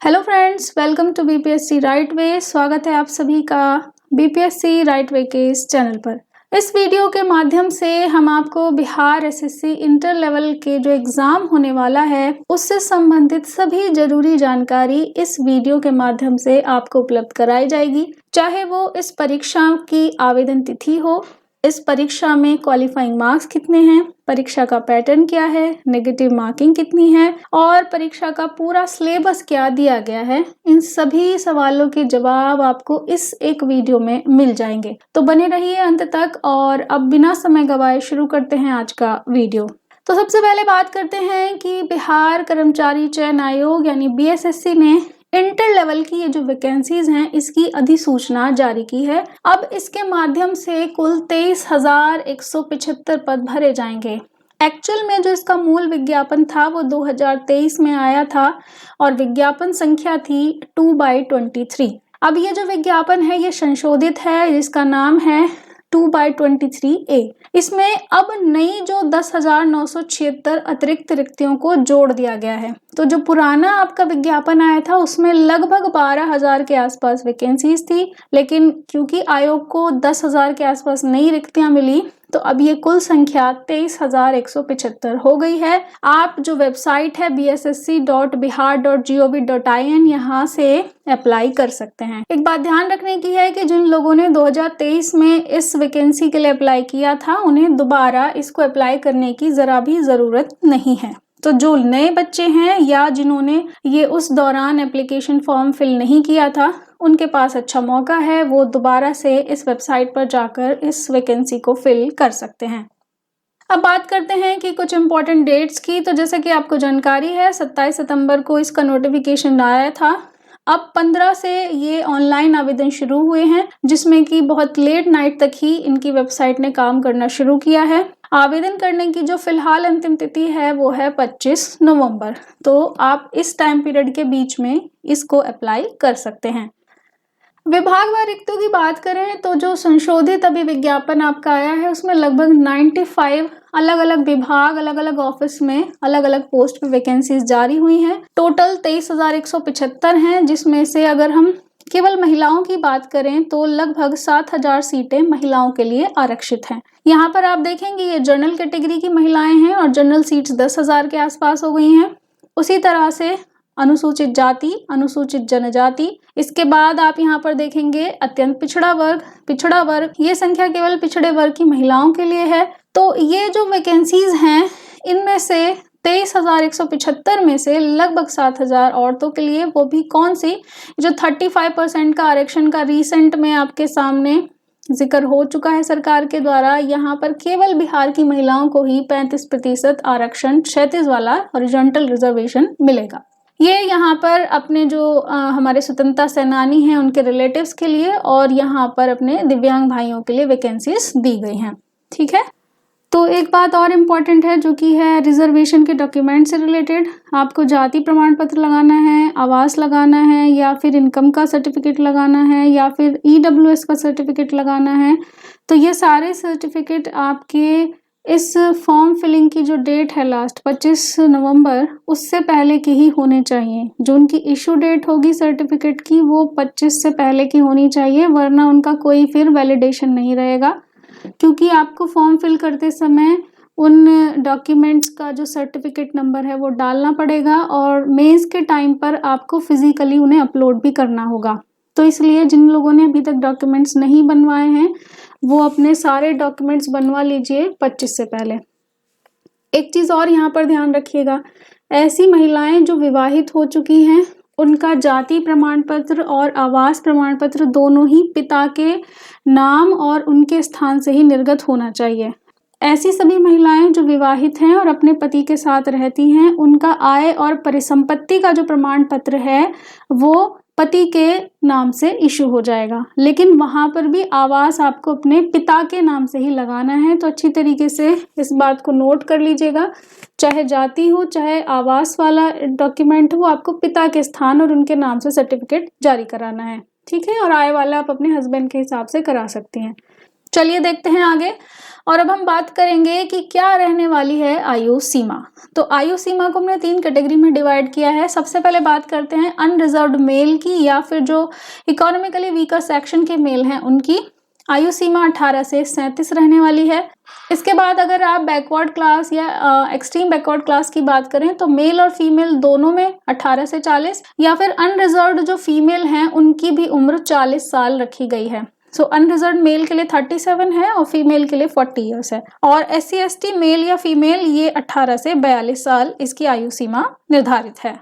Hello friends, welcome to BPSC right way. स्वागत है आप सभी का बीपीएससी राइट वे के इस चैनल पर। इस वीडियो के माध्यम से हम आपको बिहार एसएससी इंटर लेवल के जो एग्ज़ाम होने वाला है उससे संबंधित सभी जरूरी जानकारी इस वीडियो के माध्यम से आपको उपलब्ध कराई जाएगी। चाहे वो इस परीक्षा की आवेदन तिथि हो, इस परीक्षा में क्वालिफाइंग मार्क्स कितने हैं, परीक्षा का पैटर्न क्या है, नेगेटिव मार्किंग कितनी है और परीक्षा का पूरा सिलेबस क्या दिया गया है, इन सभी सवालों के जवाब आपको इस एक वीडियो में मिल जाएंगे। तो बने रहिए अंत तक। और अब बिना समय गवाए शुरू करते हैं आज का वीडियो। तो सबसे पहले बात करते हैं कि बिहार कर्मचारी चयन आयोग यानी बीएसएससी ने इंटर लेवल की ये जो वैकेंसीज हैं इसकी अधिसूचना जारी की है। अब इसके माध्यम से कुल 23,175 पद भरे जाएंगे। एक्चुअल में जो इसका मूल विज्ञापन था वो 2023 में आया था और विज्ञापन संख्या थी 2/23। अब ये जो विज्ञापन है ये संशोधित है, जिसका नाम है 2/23A। इसमें अब नई जो 10,976 अतिरिक्त रिक्तियों को जोड़ दिया गया है। तो जो पुराना आपका विज्ञापन आया था उसमें लगभग 12,000 के आसपास वैकेंसीज थी, लेकिन क्योंकि आयोग को 10,000 के आसपास नई रिक्तियां मिली तो अब ये कुल संख्या 23,175 हो गई है। आप जो वेबसाइट है bssc.bihar.gov.in यहाँ से अप्लाई कर सकते हैं। एक बात ध्यान रखने की है कि जिन लोगों ने 2023 में इस वैकेंसी के लिए अप्लाई किया था उन्हें दोबारा इसको अप्लाई करने की जरा भी जरूरत नहीं है। तो जो नए बच्चे हैं या जिन्होंने ये उस दौरान एप्लीकेशन फॉर्म फिल नहीं किया था उनके पास अच्छा मौका है, वो दोबारा से इस वेबसाइट पर जाकर इस वैकेंसी को फिल कर सकते हैं। अब बात करते हैं कि कुछ इम्पोर्टेंट डेट्स की। तो जैसे कि आपको जानकारी है 27 सितंबर को इसका नोटिफिकेशन आया था। अब 15 से ये ऑनलाइन आवेदन शुरू हुए हैं, जिसमें कि बहुत लेट नाइट तक ही इनकी वेबसाइट ने काम करना शुरू किया है। आवेदन करने की जो फिलहाल अंतिम तिथि है वो है 25 नवंबर। तो आप इस टाइम पीरियड के बीच में इसको अप्लाई कर सकते हैं। विभागवार रिक्तियों की बात करें तो जो संशोधित अभी विज्ञापन आपका आया है उसमें लगभग 95 अलग अलग विभाग, अलग अलग ऑफिस में अलग अलग पोस्ट पे वैकेंसीज जारी हुई हैं। टोटल 23,175 हैं, जिसमें से अगर हम केवल महिलाओं की बात करें तो लगभग 7,000 सीटें महिलाओं के लिए आरक्षित हैं। यहाँ पर आप देखेंगे ये जनरल कैटेगरी की महिलाएं हैं और जनरल सीट्स 10,000 के आसपास हो गई हैं। उसी तरह से अनुसूचित जाति, अनुसूचित जनजाति, इसके बाद आप यहाँ पर देखेंगे अत्यंत पिछड़ा वर्ग, ये संख्या केवल पिछड़े वर्ग की महिलाओं के लिए है। तो ये जो वैकेंसीज हैं इनमें से 23,175 में से लगभग 7,000 औरतों के लिए, वो भी कौन सी, जो 35% का आरक्षण का रिसेंट में आपके सामने जिक्र हो चुका है सरकार के द्वारा। यहाँ पर केवल बिहार की महिलाओं को ही 35% आरक्षण क्षैतिज वाला हॉरिजॉन्टल रिजर्वेशन मिलेगा। ये यहाँ पर अपने जो हमारे स्वतंत्रता सेनानी हैं उनके रिलेटिव्स के लिए और यहाँ पर अपने दिव्यांग भाइयों के लिए वैकेंसीज दी गई हैं। ठीक है। तो एक बात और इम्पॉर्टेंट है जो कि है रिजर्वेशन के डॉक्यूमेंट से रिलेटेड। आपको जाति प्रमाण पत्र लगाना है, आवास लगाना है, या फिर इनकम का सर्टिफिकेट लगाना है, या फिर EWS का सर्टिफिकेट लगाना है। तो ये सारे सर्टिफिकेट आपके इस फॉर्म फिलिंग की जो डेट है लास्ट 25 नवंबर, उससे पहले की ही होने चाहिए। जो उनकी इशू डेट होगी सर्टिफिकेट की वो 25 से पहले की होनी चाहिए, वरना उनका कोई फिर वैलिडेशन नहीं रहेगा। क्योंकि आपको फॉर्म फिल करते समय उन डॉक्यूमेंट्स का जो सर्टिफिकेट नंबर है वो डालना पड़ेगा और मेंस के टाइम पर आपको फिजिकली उन्हें अपलोड भी करना होगा। तो इसलिए जिन लोगों ने अभी तक डॉक्यूमेंट्स नहीं बनवाए हैं वो अपने सारे डॉक्यूमेंट्स बनवा लीजिए 25 से पहले। एक चीज़ और यहाँ पर ध्यान रखिएगा, ऐसी महिलाएं जो विवाहित हो चुकी हैं उनका जाति प्रमाण पत्र और आवास प्रमाण पत्र दोनों ही पिता के नाम और उनके स्थान से ही निर्गत होना चाहिए। ऐसी सभी महिलाएं जो विवाहित हैं और अपने पति के साथ रहती हैं उनका आय और परिसंपत्ति का जो प्रमाण पत्र है वो पति के नाम से इशू हो जाएगा, लेकिन वहां पर भी आवास आपको अपने पिता के नाम से ही लगाना है। तो अच्छी तरीके से इस बात को नोट कर लीजिएगा, चाहे जाति हो चाहे आवास वाला डॉक्यूमेंट हो, आपको पिता के स्थान और उनके नाम से सर्टिफिकेट जारी कराना है। ठीक है। और आय वाला आप अपने हस्बैंड के हिसाब से करा सकती हैं। चलिए देखते हैं आगे। और अब हम बात करेंगे कि क्या रहने वाली है आयु सीमा। तो आयु सीमा को हमने 3 कैटेगरी में डिवाइड किया है। सबसे पहले बात करते हैं अनरिजर्व्ड मेल की, या फिर जो इकोनॉमिकली वीकर सेक्शन के मेल हैं उनकी आयु सीमा 18 से 37 रहने वाली है। इसके बाद अगर आप बैकवर्ड क्लास या एक्सट्रीम बैकवर्ड क्लास की बात करें तो मेल और फीमेल दोनों में 18 से 40, या फिर अनरिजर्व्ड जो फीमेल हैं उनकी भी उम्र 40 साल रखी गई है। सो अनरिजर्व्ड मेल के लिए 37 है और फीमेल के लिए 40 ईयर्स है। और SC/ST मेल या फीमेल ये 18 से 42 साल इसकी आयु सीमा निर्धारित है।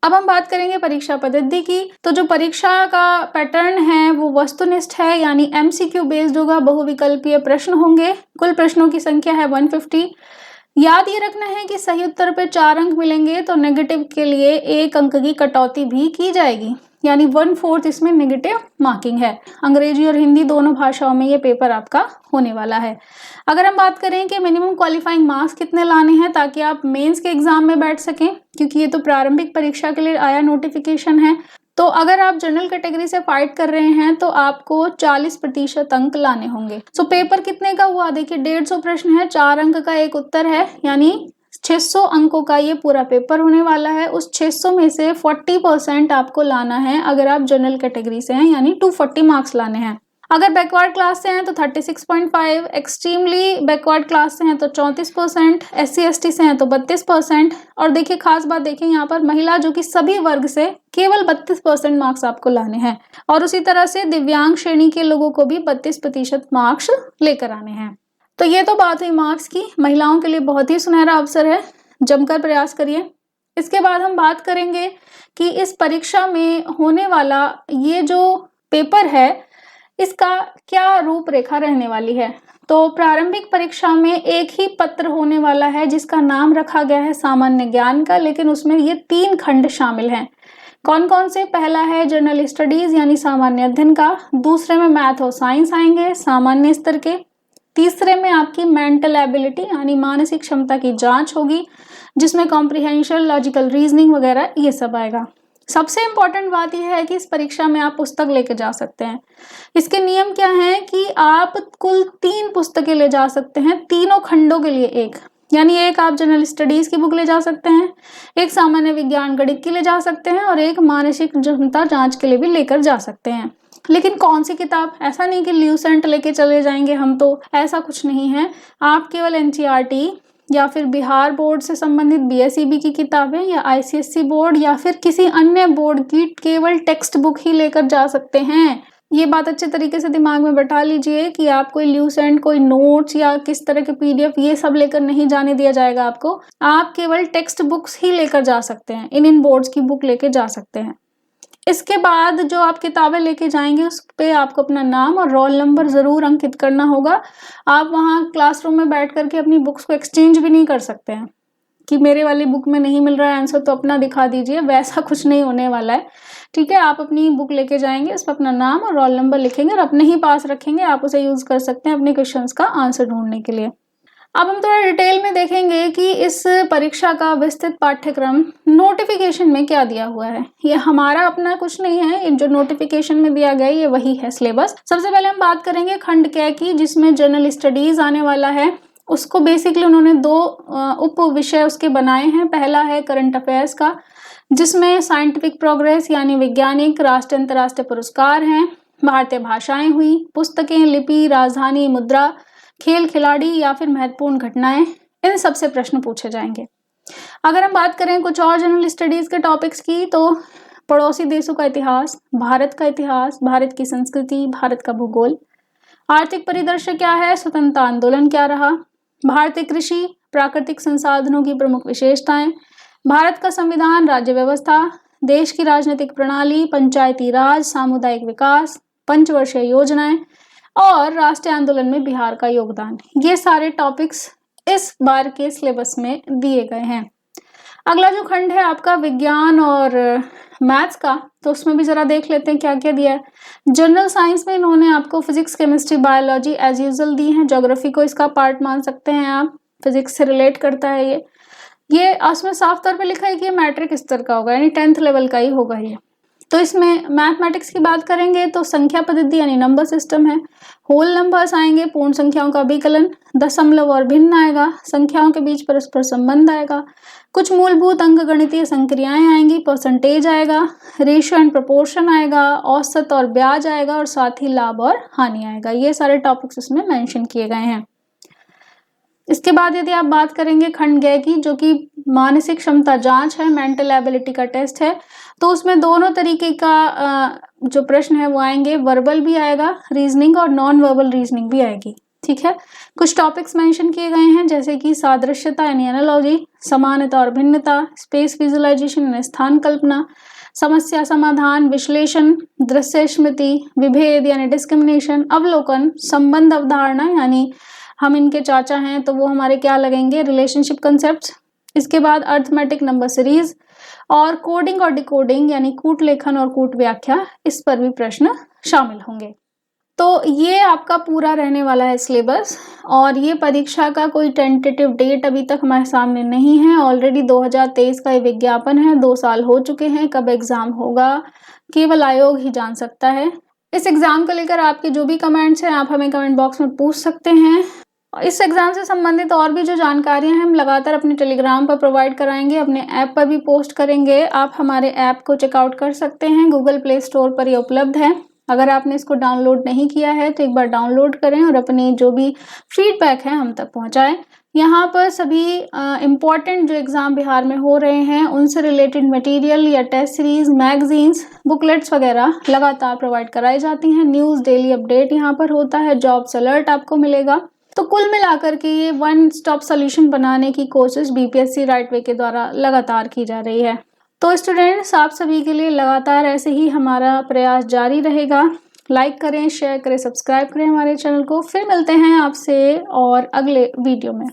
अब हम बात करेंगे परीक्षा पद्धति की। तो जो परीक्षा का पैटर्न है वो वस्तुनिष्ठ है, यानी MCQ बेस्ड होगा, बहुविकल्पीय प्रश्न होंगे। कुल प्रश्नों की संख्या है 150। याद ये रखना है कि सही उत्तर पे 4 अंक मिलेंगे तो नेगेटिव के लिए 1 अंक की कटौती भी की जाएगी, यानी 1/4 इसमें नेगेटिव मार्किंग है। अंग्रेजी और हिंदी दोनों भाषाओं में ये पेपर आपका होने वाला है। अगर हम बात करें कि मिनिमम क्वालिफाइंग मार्क्स कितने लाने हैं ताकि आप मेंस के एग्जाम में बैठ सकें, क्योंकि ये तो प्रारंभिक परीक्षा के लिए आया नोटिफिकेशन है, तो अगर आप जनरल कैटेगरी से फाइट कर रहे हैं तो आपको 40% अंक लाने होंगे। सो पेपर कितने का हुआ, देखिए 150 प्रश्न है, 4 अंक का एक उत्तर है, यानी 600 अंकों का ये पूरा पेपर होने वाला है। उस 600 में से 40% आपको लाना है अगर आप जनरल कैटेगरी से हैं, यानी 240 मार्क्स लाने हैं। अगर बैकवर्ड क्लास से हैं तो 36.5, एक्सट्रीमली बैकवर्ड क्लास से हैं तो 34%, SC/ST से हैं तो 32%। और देखिए खास बात देखिए यहाँ पर महिला जो कि सभी वर्ग से केवल 32% मार्क्स आपको लाने हैं, और उसी तरह से दिव्यांग श्रेणी के लोगों को भी 32% मार्क्स लेकर आने हैं। तो ये तो बात हुई मार्क्स की। महिलाओं के लिए बहुत ही सुनहरा अवसर है, जमकर प्रयास करिए। इसके बाद हम बात करेंगे कि इस परीक्षा में होने वाला ये जो पेपर है इसका क्या रूपरेखा रहने वाली है। तो प्रारंभिक परीक्षा में एक ही पत्र होने वाला है जिसका नाम रखा गया है सामान्य ज्ञान का, लेकिन उसमें ये 3 खंड शामिल हैं। कौन कौन से? पहला है जनरल स्टडीज यानी सामान्य अध्ययन का, दूसरे में मैथ और साइंस आएंगे सामान्य स्तर के, तीसरे में आपकी मेंटल एबिलिटी यानी मानसिक क्षमता की जांच होगी जिसमें कॉम्प्रिहेंशन, लॉजिकल रीजनिंग वगैरह ये सब आएगा। सबसे इंपॉर्टेंट बात यह है कि इस परीक्षा में आप पुस्तक लेके जा सकते हैं। इसके नियम क्या हैं कि आप कुल 3 पुस्तकें ले जा सकते हैं, तीनों खंडों के लिए एक, यानी एक आप जनरल स्टडीज की बुक ले जा सकते हैं, एक सामान्य विज्ञान गणित की ले जा सकते हैं और एक मानसिक क्षमता जांच के लिए भी लेकर जा सकते हैं। लेकिन कौन सी किताब? ऐसा नहीं कि ल्यूसेंट लेके चले जाएंगे हम, तो ऐसा कुछ नहीं है। आप केवल NCERT या फिर बिहार बोर्ड से संबंधित BSEB की किताबें या ICSE बोर्ड या फिर किसी अन्य बोर्ड की केवल टेक्स्ट बुक ही लेकर जा सकते हैं। ये बात अच्छे तरीके से दिमाग में बैठा लीजिए कि आप कोई ल्यूसेंट, कोई नोट्स या किस तरह के PDF ये सब लेकर नहीं जाने दिया जाएगा आपको। आप केवल टेक्स्ट बुक्स ही लेकर जा सकते हैं, इन बोर्ड्स की बुक लेकर जा सकते हैं। इसके बाद जो आप किताबें लेके जाएंगे उस पे आपको अपना नाम और रोल नंबर जरूर अंकित करना होगा। आप वहाँ क्लासरूम में बैठ करके अपनी बुक्स को एक्सचेंज भी नहीं कर सकते हैं कि मेरे वाली बुक में नहीं मिल रहा है आंसर तो अपना दिखा दीजिए, वैसा कुछ नहीं होने वाला है। ठीक है, आप अपनी बुक लेके जाएंगे, उस पर अपना नाम और रोल नंबर लिखेंगे और अपने ही पास रखेंगे, आप उसे यूज कर सकते हैं अपने क्वेश्चंस का आंसर ढूंढने के लिए। अब हम थोड़ा डिटेल में देखेंगे कि इस परीक्षा का विस्तृत पाठ्यक्रम नोटिफिकेशन में क्या दिया हुआ है। ये हमारा अपना कुछ नहीं है, जो नोटिफिकेशन में दिया गया ये वही है सिलेबस। सबसे पहले हम बात करेंगे खंड क की, जिसमें जनरल स्टडीज आने वाला है। उसको बेसिकली उन्होंने 2 उप विषय उसके बनाए हैं। पहला है करंट अफेयर्स का, जिसमें साइंटिफिक प्रोग्रेस यानी वैज्ञानिक राष्ट्रीय अंतर्राष्ट्रीय पुरस्कार हैं, भारतीय भाषाएं हुई, पुस्तकें, लिपि, राजधानी, मुद्रा, खेल, खिलाड़ी या फिर महत्वपूर्ण घटनाएं, इन सबसे प्रश्न पूछे जाएंगे। अगर हम बात करें कुछ और जनरल स्टडीज के टॉपिक्स की, तो पड़ोसी देशों का इतिहास, भारत का इतिहास, भारत की संस्कृति, भारत का भूगोल, आर्थिक परिदृश्य क्या है, स्वतंत्रता आंदोलन क्या रहा, भारतीय कृषि, प्राकृतिक संसाधनों की प्रमुख विशेषताएं, भारत का संविधान, राज्य व्यवस्था, देश की राजनीतिक प्रणाली, पंचायती राज, सामुदायिक विकास, पंचवर्षीय योजनाएं और राष्ट्रीय आंदोलन में बिहार का योगदान। ये सारे टॉपिक्स इस बार के सिलेबस में दिए गए हैं। अगला जो खंड है आपका विज्ञान और मैथ्स का, तो उसमें भी जरा देख लेते हैं क्या क्या दिया है। जनरल साइंस में इन्होंने आपको physics, chemistry, biology as usual दी है। ज्योग्राफी को इसका पार्ट मान सकते हैं आप, फिजिक्स से रिलेट करता है ये उसमें साफ तौर पे लिखा है कि ये मैट्रिक स्तर का होगा, यानी 10th लेवल का ही होगा ये। तो इसमें मैथमेटिक्स की बात करेंगे तो संख्या पद्धति यानी नंबर सिस्टम है, होल नंबर्स आएंगे, पूर्ण संख्याओं का अभिकलन, दशमलव और भिन्न आएगा, संख्याओं के बीच परस्पर संबंध आएगा, कुछ मूलभूत अंकगणितीय संक्रियाएं आएंगी, परसेंटेज आएगा, रेशियो एंड प्रोपोर्शन आएगा, औसत और ब्याज आएगा और साथ ही लाभ और हानि आएगा। ये सारे टॉपिक्स इसमें मेंशन किए गए हैं। इसके बाद यदि आप बात करेंगे खंड ग की, जो कि मानसिक क्षमता जांच है, मेंटल एबिलिटी का टेस्ट है, तो उसमें दोनों तरीके का जो प्रश्न है वो आएंगे, वर्बल भी आएगा रीजनिंग और नॉन वर्बल रीजनिंग भी आएगी। ठीक है, कुछ टॉपिक्स मेंशन किए गए हैं जैसे कि सादृश्यता यानी एनालॉजी, समानता और भिन्नता, स्पेस विजुअलाइजेशन यानी स्थान कल्पना, समस्या समाधान, विश्लेषण, दृश्य स्मृति, विभेद यानी डिस्क्रिमिनेशन, अवलोकन, संबंध अवधारणा यानी हम इनके चाचा हैं तो वो हमारे क्या लगेंगे, रिलेशनशिप कंसेप्ट्स। इसके बाद अर्थमेटिक नंबर सीरीज और कोडिंग और डिकोडिंग यानी कूट लेखन और कूट व्याख्या, इस पर भी प्रश्न शामिल होंगे। तो ये आपका पूरा रहने वाला है सिलेबस, और ये परीक्षा का कोई टेंटेटिव डेट अभी तक हमारे सामने नहीं है। ऑलरेडी 2023 का ये विज्ञापन है, 2 साल हो चुके हैं। कब एग्जाम होगा केवल आयोग ही जान सकता है। इस एग्जाम को लेकर आपके जो भी कमेंट्स हैं आप हमें कमेंट बॉक्स में पूछ सकते हैं। इस एग्जाम से संबंधित और भी जो जानकारियां हैं हम लगातार अपने टेलीग्राम पर प्रोवाइड कराएंगे, अपने ऐप पर भी पोस्ट करेंगे। आप हमारे ऐप को चेकआउट कर सकते हैं, गूगल प्ले स्टोर पर ये उपलब्ध है। अगर आपने इसको डाउनलोड नहीं किया है तो एक बार डाउनलोड करें और अपनी जो भी फीडबैक है हम तक पहुंचाएं। यहाँ पर सभी इम्पॉर्टेंट जो एग्जाम बिहार में हो रहे हैं उनसे रिलेटेड मटेरियल या टेस्ट सीरीज, मैगजीन्स, बुकलेट्स वगैरह लगातार प्रोवाइड कराई जाती हैं। न्यूज़ डेली अपडेट यहाँ पर होता है, जॉब्स अलर्ट आपको मिलेगा। तो कुल मिलाकर के ये वन स्टॉप सॉल्यूशन बनाने की कोशिश बीपीएससी राइट वे के द्वारा लगातार की जा रही है। तो स्टूडेंट्स, आप सभी के लिए लगातार ऐसे ही हमारा प्रयास जारी रहेगा। लाइक करें, शेयर करें, सब्सक्राइब करें हमारे चैनल को। फिर मिलते हैं आपसे और अगले वीडियो में।